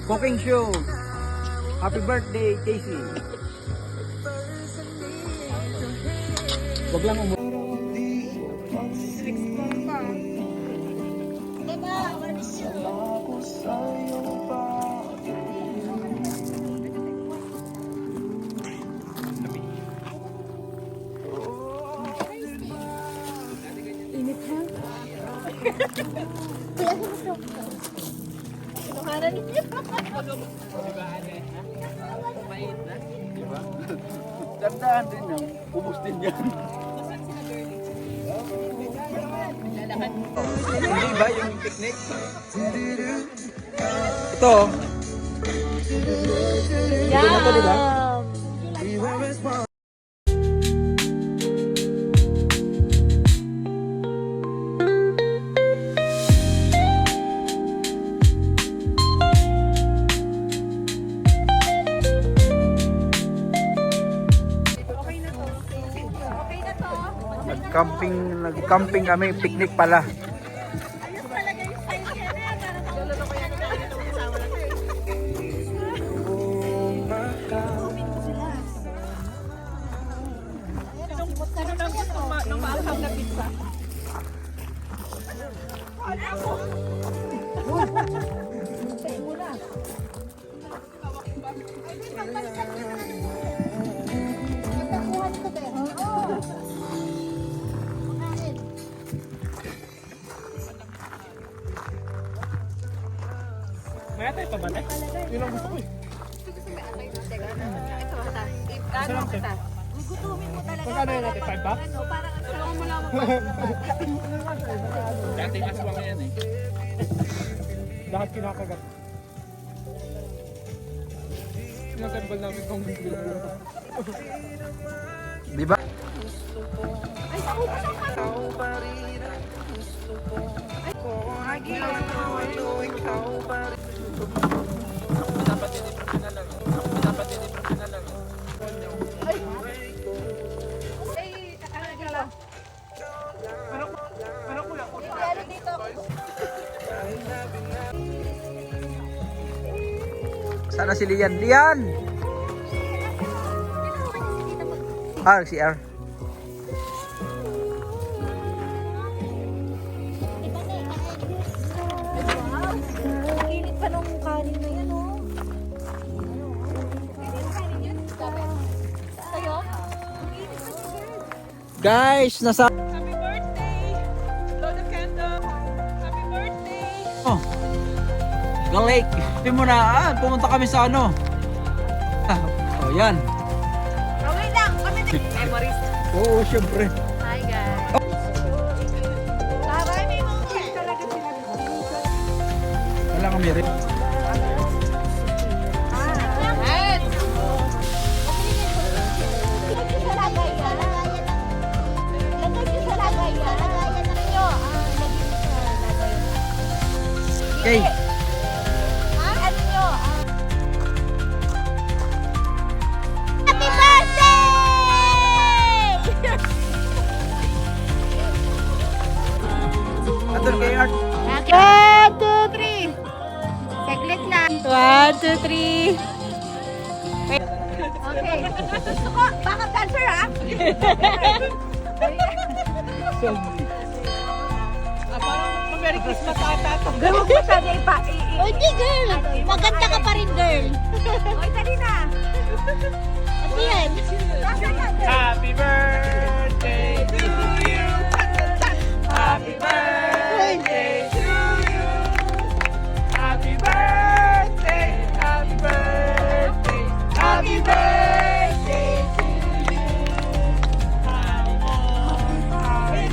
Cooking show. Happy birthday, Casey. Wag lang Init ha? Kinuhanan niyo. Diba? Tandaan din yan. Ubus din yan. Hindi ba yung picnic? Ito. Ito na to, diba? Nag-camping kami, picnic pala. May atay pa ba na? Yun ang gusto ko eh. Ito, basta. Gano'n kita. Gugutumin mo talaga. Magkano yun natin? 5 bucks? Ano, parang ang sarap mo lang. Dating aswang yan eh. Lahat kinakagat. Sinasembal namin kung bibili. Di ba? Ay, naubos ang pa. Agi. Dapat din i-professional lang. Dapat din i-professional lang. Ay, nakalagay lang. Pero kuya ko. Ano dito? Sana si Lian. Lian! Ah, si R. Wow, nakinit pa nung kanin na yan, oh. Sa'yo? Nakinit pa si girl. Guys, nasa... Happy birthday! Blow the candle! Happy birthday! Oh. Galake. Hindi mo na, pumunta kami sa ano. Oh, yan. Okay lang, kami na. Memories. Oo, syempre. Hi, guys. Taray, may mga cake talaga sila. Wala kami rin. Okay. Happy birthday! Atul kay Art. 1, 2, 3. Saglit lang. 1, 2, 3. Okay. Gusto ko, backup dancer ha? Parang Merry Christmas ata. Girl, huwag mo sana ipa. Hindi girl. Maganda ka pa rin girl. Oy, dali na. Ano yan? Happy birthday to you! Happy birthday to you! Happy birthday! Happy birthday! Happy birthday to you! Happy birthday!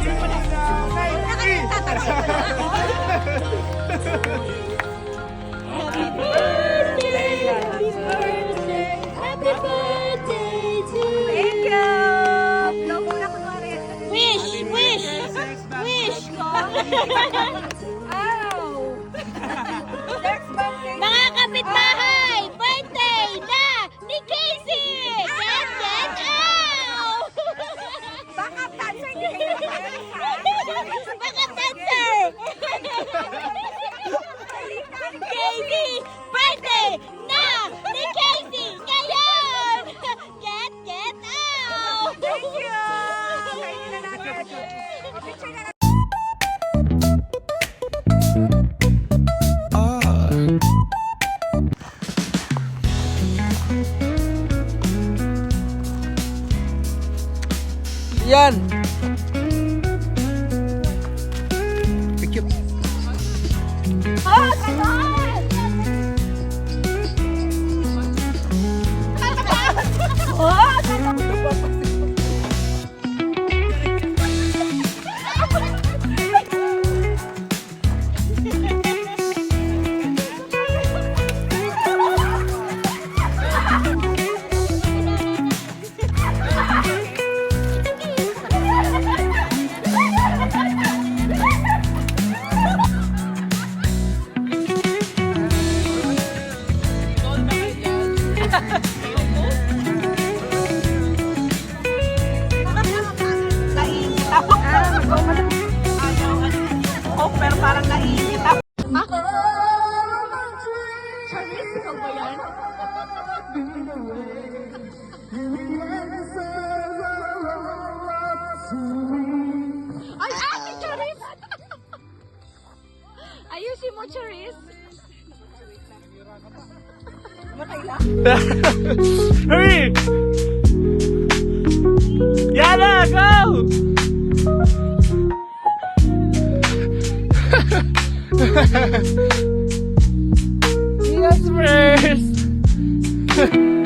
Happy birthday! Happy birthday to you! Thank you! Blow muna kunwari. Charis. Hurry! Yana, go! Yes, first!